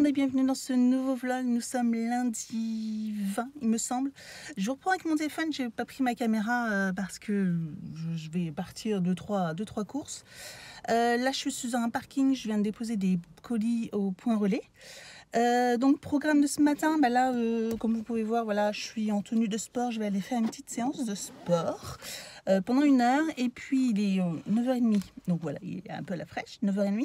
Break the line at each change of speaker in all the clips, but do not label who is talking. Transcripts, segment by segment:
monde et bienvenue dans ce nouveau vlog. Nous sommes lundi 20 il me semble. Je vous reprends avec mon téléphone, j'ai pas pris ma caméra parce que je vais partir deux trois courses. Là je suis sur un parking, je viens de déposer des colis au point relais. Donc programme de ce matin, là comme vous pouvez voir, voilà, je suis en tenue de sport, je vais aller faire une petite séance de sport pendant 1 heure et puis il est 9h30, donc voilà, il est un peu à la fraîche, 9h30.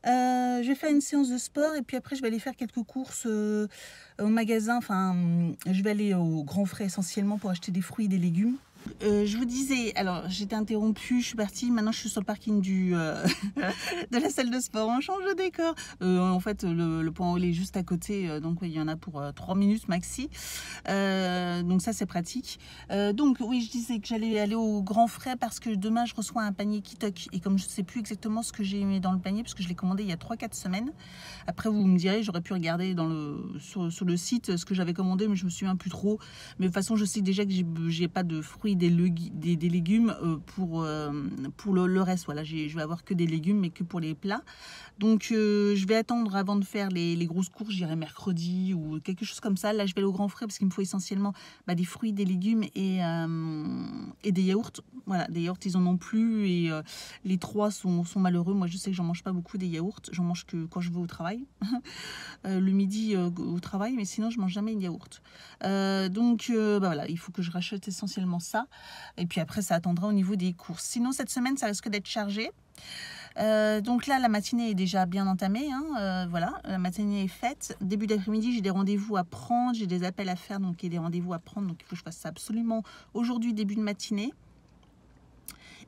Je vais faire une séance de sport et puis après je vais aller faire quelques courses au magasin, enfin je vais aller au Grand Frais essentiellement pour acheter des fruits et des légumes. Je vous disais, alors j'étais interrompue, je suis partie, maintenant je suis sur le parking de la salle de sport, on change de décor. En fait le point relais est juste à côté, donc il y en a pour 3 minutes maxi, donc ça c'est pratique. Donc oui, je disais que j'allais aller au Grand Frais parce que demain je reçois un panier Kitok et comme je ne sais plus exactement ce que j'ai mis dans le panier parce que je l'ai commandé il y a 3-4 semaines, après vous me direz, j'aurais pu regarder sur le site ce que j'avais commandé mais je me souviens plus trop, mais de toute façon je sais déjà que j'ai pas de fruits, des légumes pour le reste. Voilà, je vais avoir que des légumes mais que pour les plats, donc je vais attendre avant de faire les grosses courses, j'irai mercredi ou quelque chose comme ça. Là je vais aller au Grand Frais parce qu'il me faut essentiellement des fruits, des légumes et des yaourts. Voilà, des yaourts ils en ont plus et les 3 sont malheureux. Moi je sais que j'en mange pas beaucoup des yaourts, j'en mange que quand je vais au travail le midi au travail, mais sinon je mange jamais de yaourt. Donc voilà, il faut que je rachète essentiellement ça et puis après ça attendra au niveau des courses. Sinon cette semaine ça risque d'être chargé. Donc là la matinée est déjà bien entamée, voilà, la matinée est faite. Début d'après-midi j'ai des rendez-vous à prendre, j'ai des appels à faire, donc il y a des rendez-vous à prendre, donc il faut que je fasse ça absolument aujourd'hui début de matinée.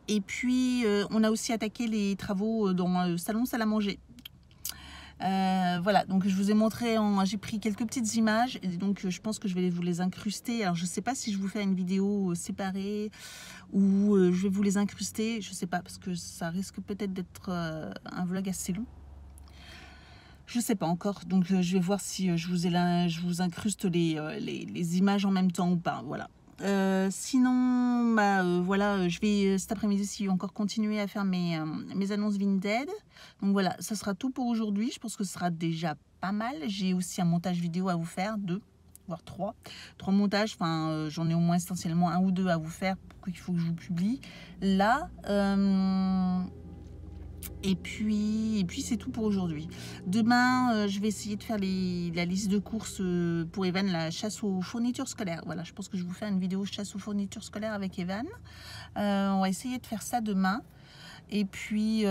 Et puis on a aussi attaqué les travaux dans le salon salle à manger. Voilà, donc je vous ai montré, j'ai pris quelques petites images et donc je pense que je vais vous les incruster. Alors je sais pas si je vous fais une vidéo séparée ou je vais vous les incruster, je sais pas, parce que ça risque peut-être d'être un vlog assez long. Je sais pas encore, donc je vais voir si je vous incruste les images en même temps ou pas, voilà. Sinon voilà, je vais cet après-midi aussi encore continuer à faire mes annonces Vinted. Donc voilà, ça sera tout pour aujourd'hui. Je pense que ce sera déjà pas mal. J'ai aussi un montage vidéo à vous faire, 2 voire 3 montages, enfin j'en ai au moins essentiellement 1 ou 2 à vous faire, qu'il faut que je vous publie là. Et puis c'est tout pour aujourd'hui. Demain, je vais essayer de faire la liste de courses pour Evan, la chasse aux fournitures scolaires. Voilà, je pense que je vais vous faire une vidéo chasse aux fournitures scolaires avec Evan. On va essayer de faire ça demain. Et puis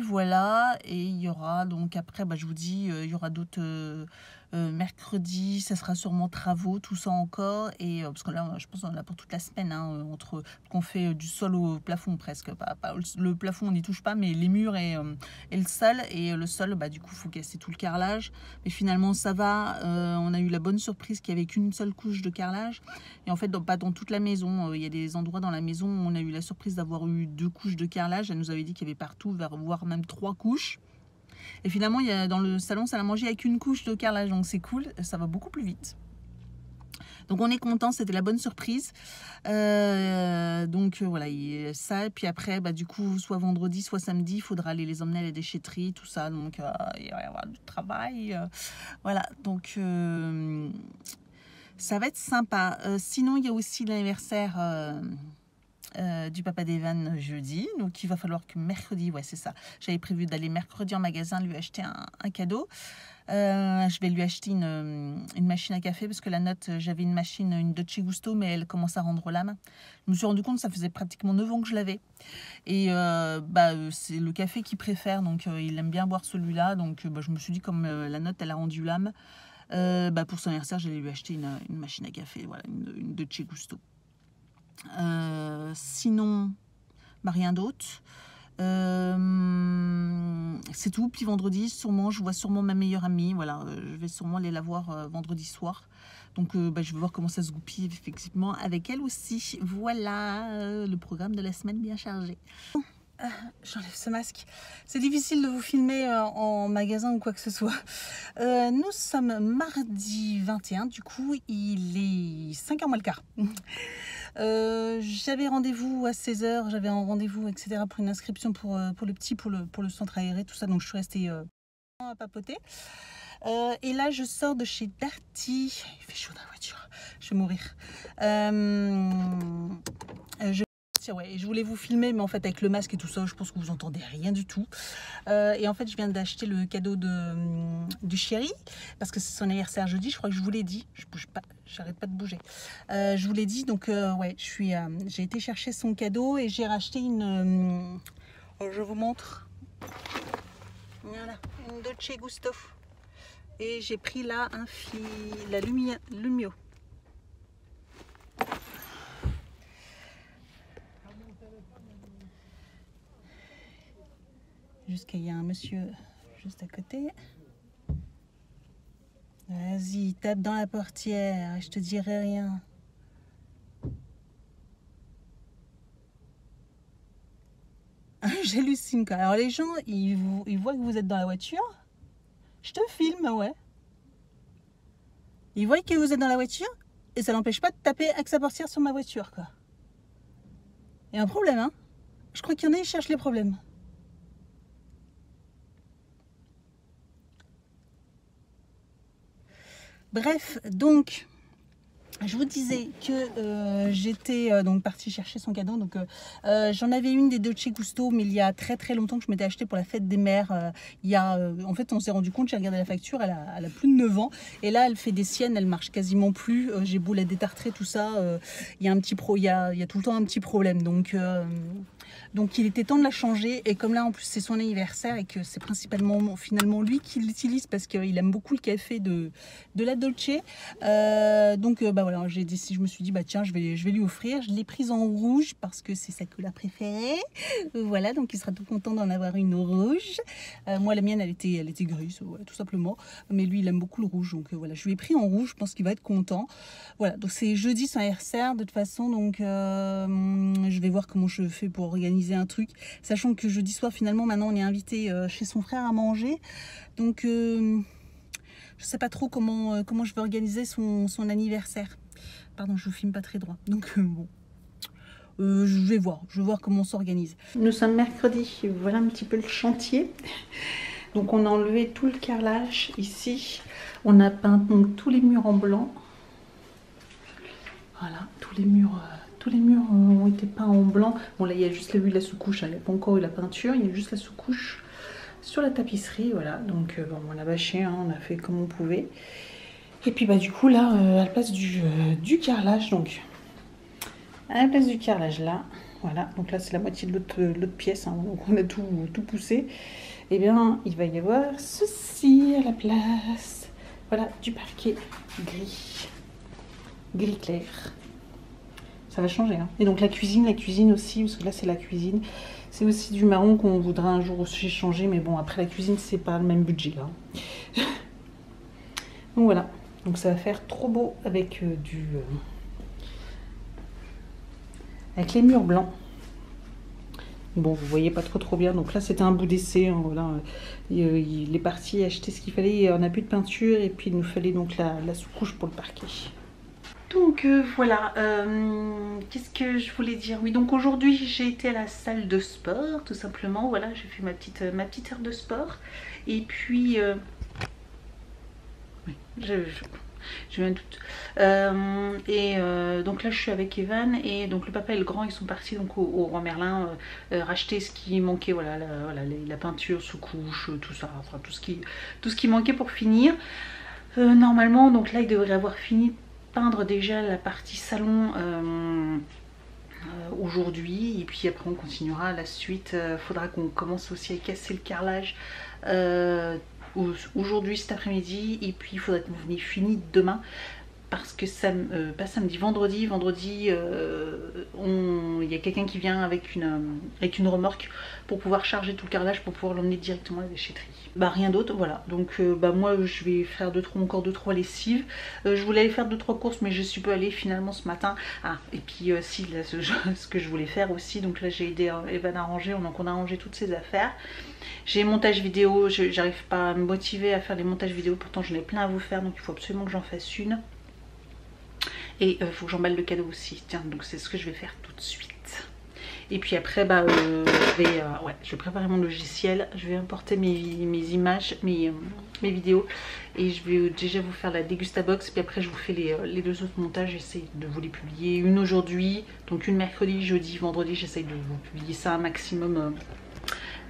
voilà, et il y aura donc après, je vous dis, il y aura d'autres mercredi, ça sera sûrement travaux, tout ça encore, et parce que là, je pense qu'on en a pour toute la semaine, entre qu'on fait du sol au plafond presque, pas le plafond on n'y touche pas, mais les murs et le sol, le sol, du coup, il faut casser tout le carrelage, mais finalement ça va. On a eu la bonne surprise qu'il n'y avait qu'une seule couche de carrelage, et en fait, pas dans toute la maison, il y a des endroits dans la maison où on a eu la surprise d'avoir eu 2 couches de carrelage. Elle nous avait dit qu'il y avait partout, voire même 3 couches. Et finalement, il y a dans le salon salle à manger avec une couche de carrelage, donc c'est cool, ça va beaucoup plus vite. Donc on est content, c'était la bonne surprise. Donc voilà, ça, et puis après, du coup, soit vendredi, soit samedi, il faudra aller les emmener à la déchetterie, tout ça, donc il va y avoir du travail. Voilà, donc ça va être sympa. Sinon, il y a aussi l'anniversaire du papa d'Evan jeudi, donc il va falloir que mercredi, ouais c'est ça, j'avais prévu d'aller mercredi en magasin lui acheter un cadeau. Je vais lui acheter une machine à café parce que la note, j'avais une machine, une Dolce Gusto, mais elle commence à rendre l'âme. Je me suis rendu compte que ça faisait pratiquement 9 ans que je l'avais, et c'est le café qu'il préfère, donc il aime bien boire celui-là, donc je me suis dit, comme la note elle a rendu l'âme, pour son anniversaire j'allais lui acheter une machine à café, voilà, une Dolce Gusto. Sinon, rien d'autre. C'est tout. Puis vendredi, sûrement, je vois sûrement ma meilleure amie. Voilà, je vais sûrement aller la voir vendredi soir. Donc, je vais voir comment ça se goupille effectivement avec elle aussi. Voilà, le programme de la semaine bien chargé. J'enlève ce masque. C'est difficile de vous filmer en magasin ou quoi que ce soit. Nous sommes mardi 21, du coup il est 5h moins le quart. J'avais rendez-vous à 16h, j'avais un rendez-vous, etc. pour une inscription pour le petit, pour le centre aéré, tout ça. Donc je suis restée à papoter. Et là, je sors de chez Darty. Il fait chaud dans la voiture. Je vais mourir. Ouais, je voulais vous filmer, mais en fait avec le masque et tout ça, je pense que vous entendez rien du tout. Et en fait, je viens d'acheter le cadeau du chéri, parce que c'est son anniversaire jeudi. Je crois que je vous l'ai dit. Je bouge pas, j'arrête pas de bouger. Je vous l'ai dit, donc ouais, j'ai été chercher son cadeau et j'ai racheté une. Je vous montre. Voilà, une Dolce Gusto. Et j'ai pris là la Lumio. Jusqu'à y a un monsieur juste à côté. Vas-y, tape dans la portière, je te dirai rien. J'hallucine quoi. Alors les gens, ils voient que vous êtes dans la voiture. Je te filme, ouais. Ils voient que vous êtes dans la voiture et ça n'empêche pas de taper avec sa portière sur ma voiture, quoi. Il y a un problème, hein. Je crois qu'il y en a, ils cherchent les problèmes. Bref, donc, je vous disais que j'étais donc partie chercher son cadeau. Donc, j'en avais une des Dolce Gusto, mais il y a très très longtemps que je m'étais acheté pour la fête des mères. En fait, on s'est rendu compte, j'ai regardé la facture, elle a plus de 9 ans. Et là, elle fait des siennes, elle marche quasiment plus. J'ai beau la détartrer, tout ça. Il y a il y a tout le temps un petit problème. Donc il était temps de la changer, et comme là en plus c'est son anniversaire et que c'est principalement finalement lui qui l'utilise parce qu'il aime beaucoup le café de la Dolce, bah voilà, je me suis dit bah tiens je vais lui offrir. Je l'ai prise en rouge parce que c'est sa couleur préférée, voilà, donc il sera tout content d'en avoir une rouge. Moi la mienne elle était grise, ouais, tout simplement, mais lui il aime beaucoup le rouge, donc voilà, je lui ai pris en rouge, je pense qu'il va être content. Voilà, donc c'est jeudi son anniversaire de toute façon, donc je vais voir comment je fais pour organiser un truc, sachant que jeudi soir finalement maintenant on est invité chez son frère à manger, donc je sais pas trop comment je vais organiser son anniversaire. Pardon, je filme pas très droit, donc bon, je vais voir comment on s'organise. Nous sommes mercredi, voilà un petit peu le chantier. Donc on a enlevé tout le carrelage ici, on a peint donc tous les murs en blanc. Voilà, tous les murs ont été peints en blanc. Bon là il y a juste la sous-couche, hein. Il n'y a pas encore eu la peinture, il y a juste la sous-couche sur la tapisserie, voilà. Donc bon, on a bâché, hein, on a fait comme on pouvait. Et puis bah du coup là, à la place du carrelage, donc à la place du carrelage là, voilà, donc là c'est la moitié de l'autre pièce, hein, donc on a tout poussé. Et bien il va y avoir ceci à la place, voilà, du parquet gris clair. Ça va changer, hein. Et donc la cuisine aussi, parce que là c'est la cuisine, c'est aussi du marron qu'on voudra un jour aussi changer, mais bon après la cuisine c'est pas le même budget là. Donc voilà, donc ça va faire trop beau avec avec les murs blancs. Bon, vous voyez pas trop bien, donc là c'était un bout d'essai, hein, voilà. Il est parti acheter ce qu'il fallait, on n'a plus de peinture, et puis il nous fallait donc la sous-couche pour le parquet. Donc voilà, qu'est-ce que je voulais dire? Oui, donc aujourd'hui j'ai été à la salle de sport, tout simplement. Voilà, j'ai fait ma petite heure de sport. Et puis, oui, je viens tout. Donc là je suis avec Evan, et donc le papa et le grand ils sont partis donc au Roi Merlin racheter ce qui manquait, voilà, la peinture sous couche, tout ça, enfin tout ce qui manquait pour finir. Normalement donc là ils devraient avoir fini peindre déjà la partie salon aujourd'hui, et puis après on continuera la suite. Faudra qu'on commence aussi à casser le carrelage aujourd'hui, cet après-midi, et puis il faudrait qu'on ait fini demain, parce que pas samedi, vendredi, il y a quelqu'un qui vient avec une remorque pour pouvoir charger tout le carrelage, pour pouvoir l'emmener directement à la déchetterie. Bah rien d'autre, voilà. Donc moi je vais faire encore 2-3 lessives. Je voulais aller faire 2-3 courses, mais je suis pas allée finalement ce matin. Ah, et puis si là, ce que je voulais faire aussi, donc là j'ai aidé Evan à ranger, donc on a rangé toutes ses affaires. J'ai montage vidéo, j'arrive pas à me motiver à faire les montages vidéo, pourtant j'en ai plein à vous faire, donc il faut absolument que j'en fasse une. Et il faut que j'emballe le cadeau aussi, tiens, donc c'est ce que je vais faire tout de suite.
Et puis après je vais préparer mon logiciel, je vais importer mes images, mes vidéos, et je vais déjà vous faire la dégustabox, puis après je vous fais les deux autres montages. J'essaie de vous les publier, une aujourd'hui, donc une mercredi, jeudi, vendredi, j'essaie de vous publier ça un maximum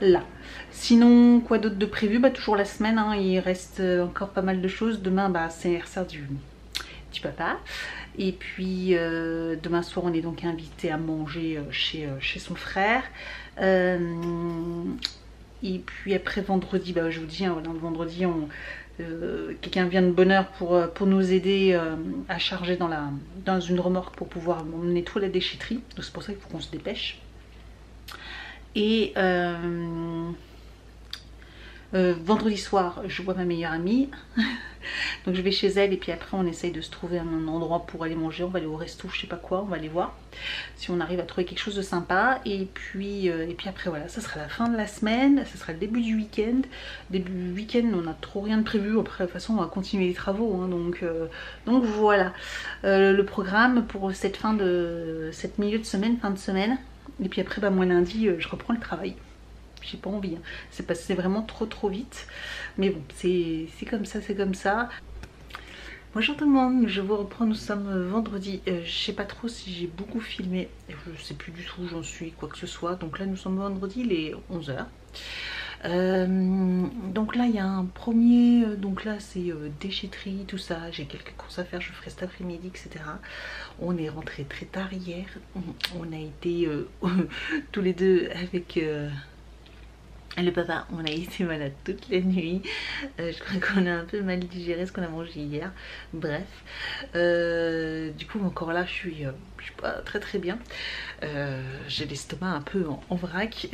là. Sinon, quoi d'autre de prévu? Toujours la semaine, hein, il reste encore pas mal de choses. Demain, c'est l'anniversaire du papa. Et puis demain soir, on est donc invité à manger chez son frère. Et puis après vendredi, je vous dis, hein, voilà, le vendredi, quelqu'un vient de bonne heure pour nous aider à charger dans une remorque pour pouvoir emmener tout à la déchetterie. Donc c'est pour ça qu'il faut qu'on se dépêche. Et vendredi soir, je vois ma meilleure amie. Donc je vais chez elle et puis après on essaye de se trouver un endroit pour aller manger. On va aller au resto, je sais pas quoi, on va aller voir si on arrive à trouver quelque chose de sympa. Et puis après voilà, ça sera la fin de la semaine, ça sera le début du week-end. Début du week-end, on n'a trop rien de prévu. Après de toute façon on va continuer les travaux, hein, donc voilà le programme pour cette milieu de semaine, fin de semaine. Et puis après moi lundi je reprends le travail. J'ai pas envie, hein. C'est passé vraiment trop vite. Mais bon, c'est comme ça, c'est comme ça. Bonjour tout le monde, je vous reprends, nous sommes vendredi. Je sais pas trop si j'ai beaucoup filmé. Je sais plus du tout où j'en suis, quoi que ce soit. Donc là, nous sommes vendredi, il est 11 h. Donc là, il y a un premier. Donc là, c'est déchetterie, tout ça. J'ai quelques courses à faire, je ferai cet après-midi, etc. On est rentré très tard hier. On a été tous les deux avec. Le papa, on a été malade toute la nuit. Je crois qu'on a un peu mal digéré ce qu'on a mangé hier. Bref, du coup encore là je suis pas très bien. J'ai l'estomac un peu en vrac,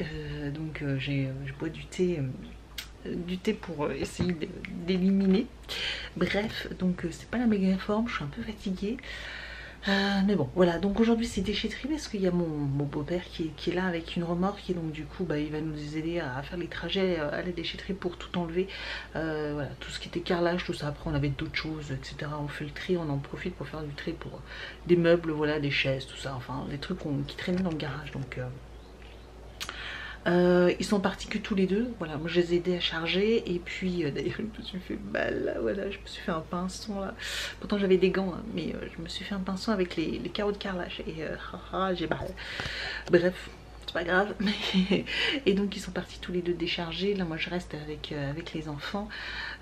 donc je bois du thé pour essayer d'éliminer. Bref, donc c'est pas la méga forme, je suis un peu fatiguée. Mais bon, voilà, donc aujourd'hui c'est déchetterie parce qu'il y a mon beau-père qui est là avec une remorque et donc du coup il va nous aider à faire les trajets à la déchetterie pour tout enlever. Voilà, tout ce qui était carrelage, tout ça. Après on avait d'autres choses, etc. On fait le tri, on en profite pour faire du tri pour des meubles, voilà, des chaises, tout ça, enfin des trucs qui traînaient dans le garage. Donc ils sont partis que tous les deux, voilà, moi je les ai aidés à charger. Et puis d'ailleurs je me suis fait mal là, voilà, je me suis fait un pinçon là, pourtant j'avais des gants, hein, mais je me suis fait un pinçon avec les carreaux de carrelage et j'ai mal. Bref, c'est pas grave. Et donc ils sont partis tous les deux décharger, là moi je reste avec les enfants.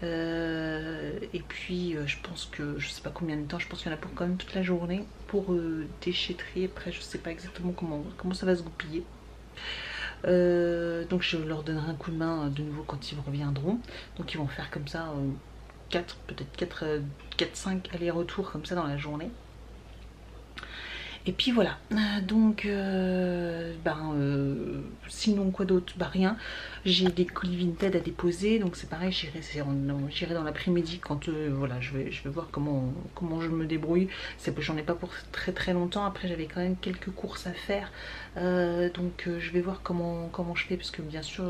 Et puis je pense que, je sais pas combien de temps, je pense qu'il y en a pour quand même toute la journée pour déchetterie. Après je sais pas exactement comment ça va se goupiller. Donc je leur donnerai un coup de main de nouveau quand ils reviendront. Donc ils vont faire comme ça 4-5 allers-retours comme ça dans la journée. Et puis voilà, donc sinon quoi d'autre, rien. J'ai des colis Vinted à déposer, donc c'est pareil, j'irai dans l'après-midi quand voilà, je vais voir comment je me débrouille. J'en ai pas pour très longtemps. Après j'avais quand même quelques courses à faire, donc je vais voir comment je fais, parce que bien sûr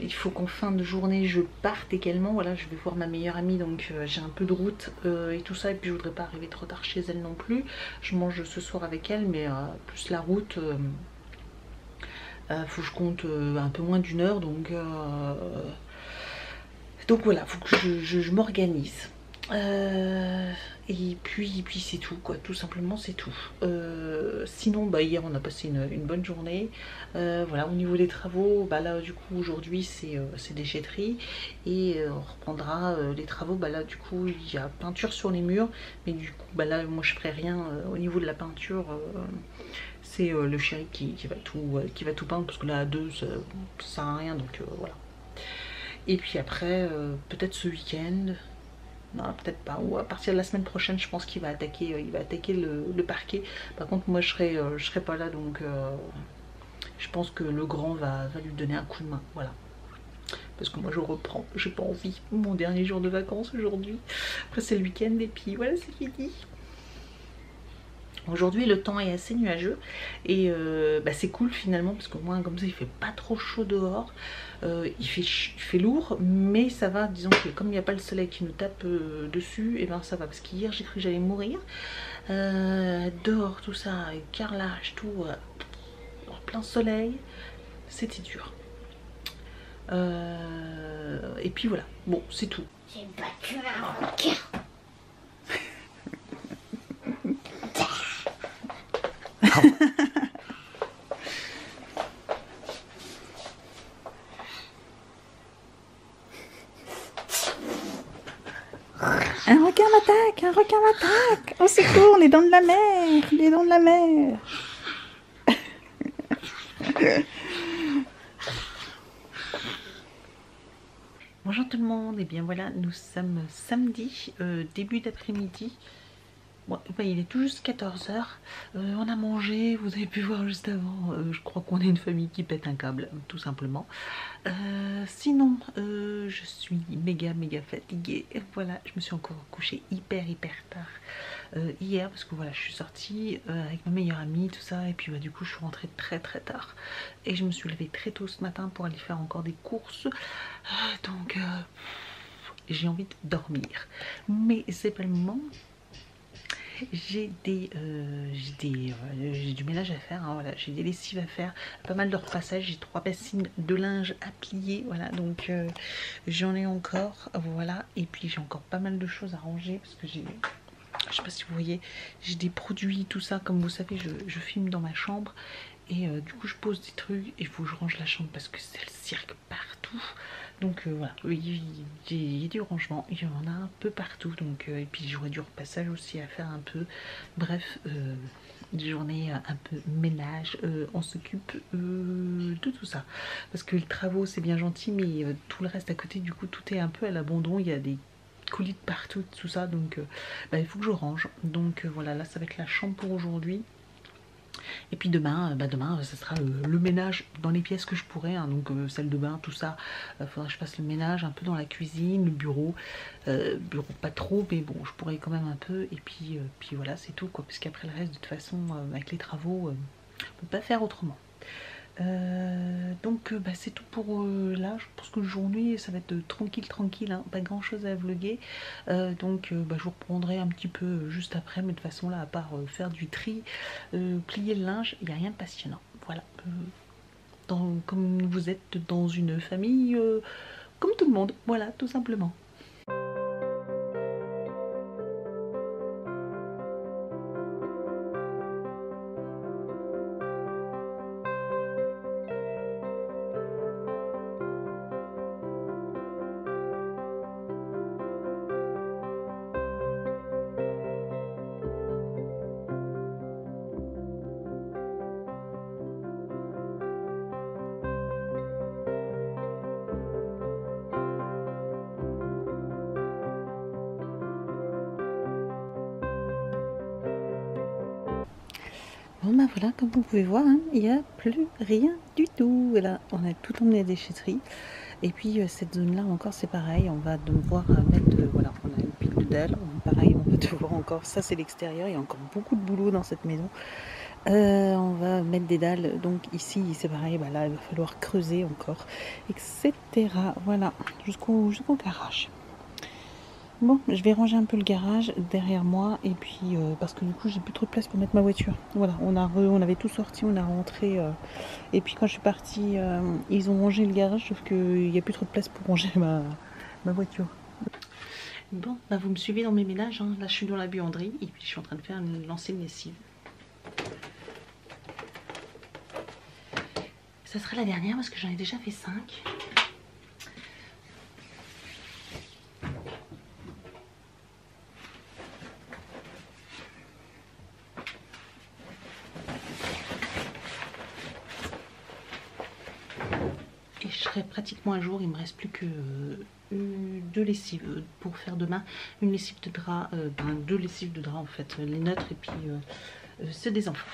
il faut qu'en fin de journée je parte également. Voilà, je vais voir ma meilleure amie, donc j'ai un peu de route et tout ça. Et puis je voudrais pas arriver trop tard chez elle non plus. Je mange ce soir avec elle, mais plus la route, faut que je compte un peu moins d'1 heure. Donc voilà, faut que je m'organise. Et puis c'est tout, quoi, tout simplement c'est tout. Sinon hier on a passé une bonne journée. Voilà, au niveau des travaux, là du coup aujourd'hui c'est déchetterie. Et on reprendra les travaux. Là du coup il y a peinture sur les murs, mais du coup là moi je ferai rien au niveau de la peinture. C'est le chéri qui va tout peindre, parce que là à deux ça sert à rien, donc voilà. Et puis après peut-être ce week-end, non peut-être pas, ou à partir de la semaine prochaine je pense qu'il va attaquer le parquet. Par contre moi je serai pas là, donc je pense que le grand va lui donner un coup de main, voilà. Parce que moi je reprends, j'ai pas envie, mon dernier jour de vacances aujourd'hui. Après c'est le week-end et puis voilà, c'est fini. Aujourd'hui le temps est assez nuageux et c'est cool finalement, parce qu'au moins comme ça il fait pas trop chaud dehors. Il fait lourd, mais ça va, disons que comme il n'y a pas le soleil qui nous tape dessus, et ça va. Parce qu'hier j'ai cru que j'allais mourir. Dehors tout ça, carrelage, tout, en plein soleil, c'était dur. Et puis voilà, bon, c'est tout.
J'ai battu un requin.
Un requin m'attaque, un requin m'attaque. Au secours, on est dans de la mer, il est dans de la mer.
Bonjour tout le monde, et bien voilà, nous sommes samedi, début d'après-midi. Bon, bah, il est tout juste 14 h. On a mangé, vous avez pu voir juste avant. Je crois qu'on est une famille qui pète un câble, tout simplement. Sinon, je suis méga fatiguée. Voilà, je me suis encore couchée hyper tard hier parce que voilà, je suis sortie avec ma meilleure amie, tout ça. Et puis bah, du coup, je suis rentrée très tard. Et je me suis levée très tôt ce matin pour aller faire encore des courses. Donc, j'ai envie de dormir. Mais c'est pas le moment. J'ai du ménage à faire, hein, voilà, j'ai des lessives à faire, pas mal de repassage, j'ai 3 bassines de linge à plier, voilà, donc j'en ai encore, voilà, et puis j'ai encore pas mal de choses à ranger parce que j'ai, je sais pas si vous voyez, j'ai des produits, tout ça, comme vous savez, je filme dans ma chambre et du coup je pose des trucs et il faut que je range la chambre parce que c'est le cirque partout. Donc voilà, il y a du rangement, il y en a un peu partout, donc et puis j'aurais du repassage aussi à faire un peu. Bref, des journées un peu ménage, on s'occupe de tout ça. Parce que les travaux c'est bien gentil, mais tout le reste à côté, du coup tout est un peu à l'abandon, il y a des colis de partout, tout ça, donc bah, il faut que je range. Donc voilà, là ça va être la chambre pour aujourd'hui. Et puis demain, ça sera le ménage dans les pièces que je pourrais, hein, donc salle de bain, tout ça. Faudra que je fasse le ménage un peu dans la cuisine, le bureau. Bureau pas trop, mais bon, je pourrais quand même un peu. Et puis voilà, c'est tout, quoi. Parce qu'après le reste, de toute façon, avec les travaux, on peut pas faire autrement. Donc bah, c'est tout pour là. Je pense que aujourd'hui ça va être tranquille, hein, pas grand chose à vlogger, donc bah, je vous reprendrai un petit peu juste après, mais de toute façon là, à part faire du tri, plier le linge, il n'y a rien de passionnant. Voilà, comme vous êtes dans une famille comme tout le monde, voilà, tout simplement. Bon bah voilà, comme vous pouvez voir, hein, il n'y a plus rien du tout. Voilà, on a tout emmené à la déchetterie. Et puis cette zone là encore c'est pareil, on va devoir mettre, voilà, on a une pile de dalles, pareil on va devoir encore, ça c'est l'extérieur, il y a encore beaucoup de boulot dans cette maison. On va mettre des dalles, donc ici c'est pareil, bah là il va falloir creuser encore, etc. Voilà, jusqu'au garage. Bon, je vais ranger un peu le garage derrière moi, et puis parce que du coup j'ai plus trop de place pour mettre ma voiture. Voilà, on avait tout sorti, on a rentré, et puis quand je suis partie, ils ont rangé le garage, sauf qu'il n'y a plus trop de place pour ranger ma voiture. Bon, bah vous me suivez dans mes ménages, hein. Là je suis dans la buanderie, et puis je suis en train de faire lancer une lessive. Ça sera la dernière parce que j'en ai déjà fait 5. Et je serai pratiquement à jour, il me reste plus que 2 lessives pour faire demain. Une lessive de drap, 2 lessives de drap en fait, les neutres et puis ceux des enfants.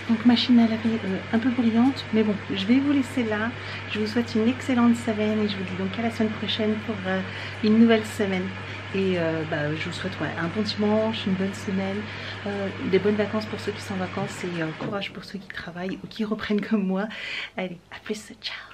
Donc machine à laver un peu brillante, mais bon, je vais vous laisser là. Je vous souhaite une excellente semaine et je vous dis donc à la semaine prochaine pour une nouvelle semaine. Et je vous souhaite un bon dimanche, une bonne semaine, des bonnes vacances pour ceux qui sont en vacances et courage pour ceux qui travaillent ou qui reprennent comme moi. Allez, à plus, ciao.